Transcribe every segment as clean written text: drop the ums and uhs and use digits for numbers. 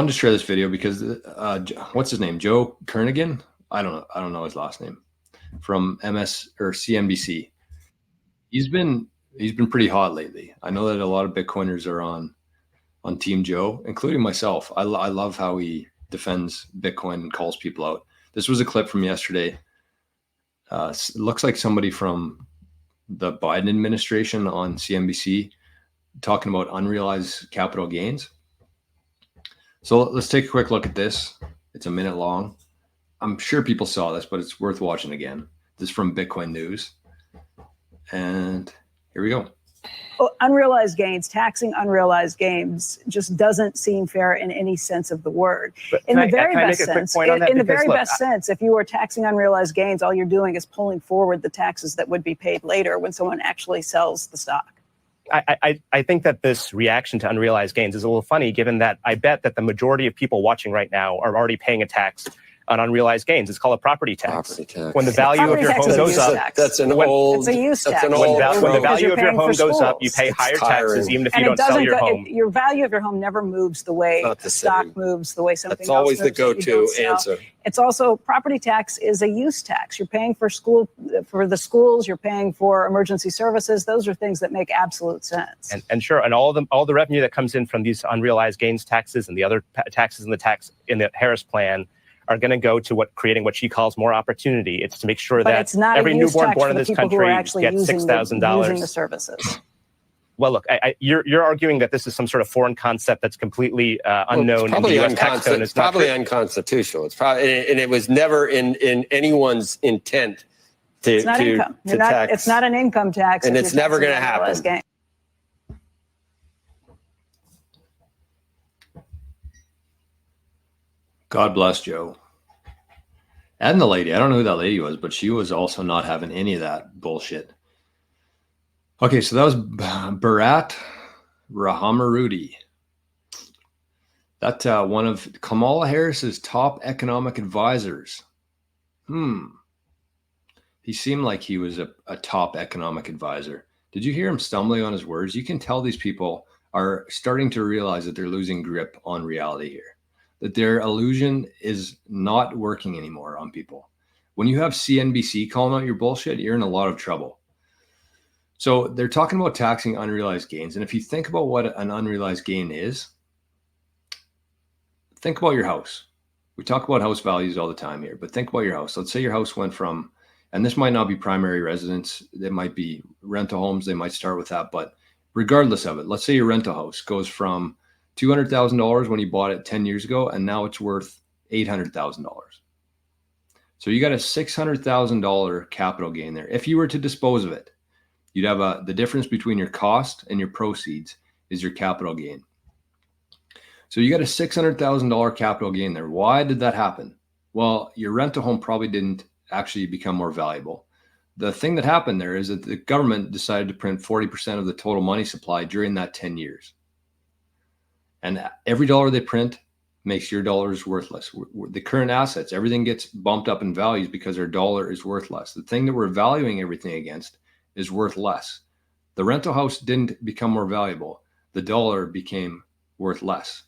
wanted to share this video because what's his name? Joe Kernigan? I don't know his last name. From MS or CNBC. He's been pretty hot lately. I know that a lot of Bitcoiners are on Team Joe, including myself. I love how he defends Bitcoin and calls people out. This was a clip from yesterday. Looks like somebody from the Biden administration on CNBC talking about unrealized capital gains. So let's take a quick look at this. It's a minute long. I'm sure people saw this, but it's worth watching again. This is from Bitcoin News. And here we go. Unrealized gains, taxing unrealized gains just doesn't seem fair in any sense of the word. In the very best sense, if you are taxing unrealized gains, all you're doing is pulling forward the taxes that would be paid later when someone actually sells the stock. I think that this reaction to unrealized gains is a little funny, given that I bet that the majority of people watching right now are already paying a tax on unrealized gains. It's called a property tax. When the value of your home goes up, it's a use tax. When the value of your home goes up, you pay higher taxes, even if you don't sell your home. Your value of your home never moves the way the stock moves, the way something else moves. That's always the go-to answer. It's also, property tax is a use tax. You're paying for the schools, you're paying for emergency services. Those are things that make absolute sense. And sure, and all the revenue that comes in from these unrealized gains taxes and the other taxes in the Harris plan are going to go to creating what she calls more opportunity. It's to make sure that every newborn born in this country gets $6,000. Using the services. Well, look, you're arguing that this is some sort of foreign concept that's completely unknown. It's probably unconstitutional. It's probably, and it was never in anyone's intent to it's not income. tax. It's not an income tax, and it's never going to happen. God bless Joe. And the lady, I don't know who that lady was, but she was also not having any of that bullshit. Okay, so that was Bharat Rahamurthy. That's one of Kamala Harris's top economic advisors. He seemed like he was a top economic advisor. Did you hear him stumbling on his words? You can tell these people are starting to realize that they're losing grip on reality here, that their illusion is not working anymore on people. When you have CNBC calling out your bullshit, you're in a lot of trouble. So they're talking about taxing unrealized gains. And if you think about what an unrealized gain is, think about your house. We talk about house values all the time here, but think about your house. Let's say your house went from, and this might not be primary residence, it might be rental homes, they might start with that, but regardless of it, let's say your rental house goes from $200,000 when you bought it 10 years ago, and now it's worth $800,000. So you got a $600,000 capital gain there. If you were to dispose of it, you'd have the difference between your cost and your proceeds is your capital gain. So you got a $600,000 capital gain there. Why did that happen? Well, your rental home probably didn't actually become more valuable. The thing that happened there is that the government decided to print 40% of the total money supply during that 10 years. And every dollar they print makes your dollars worthless. The current assets, everything gets bumped up in values because our dollar is worth less. The thing that we're valuing everything against is worth less. The rental house didn't become more valuable. The dollar became worth less.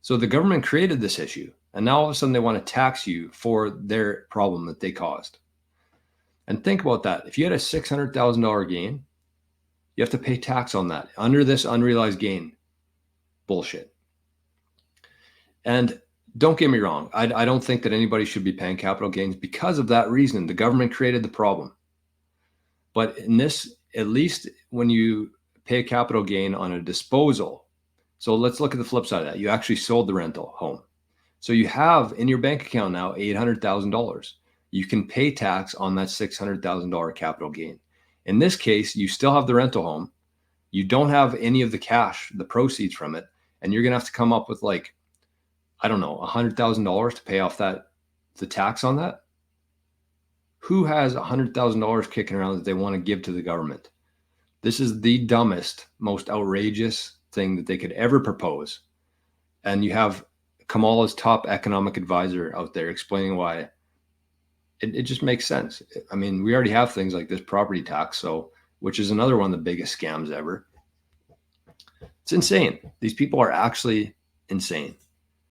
So the government created this issue, and now all of a sudden they want to tax you for their problem that they caused. And think about that. If you had a $600,000 gain, you have to pay tax on that under this unrealized gain bullshit. And don't get me wrong, I don't think that anybody should be paying capital gains because of that reason. The government created the problem. But in this, at least when you pay a capital gain on a disposal, so let's look at the flip side of that. You actually sold the rental home. So you have in your bank account now $800,000. You can pay tax on that $600,000 capital gain. In this case, you still have the rental home. You don't have any of the cash, the proceeds from it, and you're going to have to come up with like, I don't know, $100,000 to pay off the tax on that. Who has $100,000 kicking around that they want to give to the government? This is the dumbest, most outrageous thing that they could ever propose. And you have Kamala's top economic advisor out there explaining why it just makes sense. I mean, we already have things like this property tax, which is another one of the biggest scams ever. It's insane. These people are actually insane.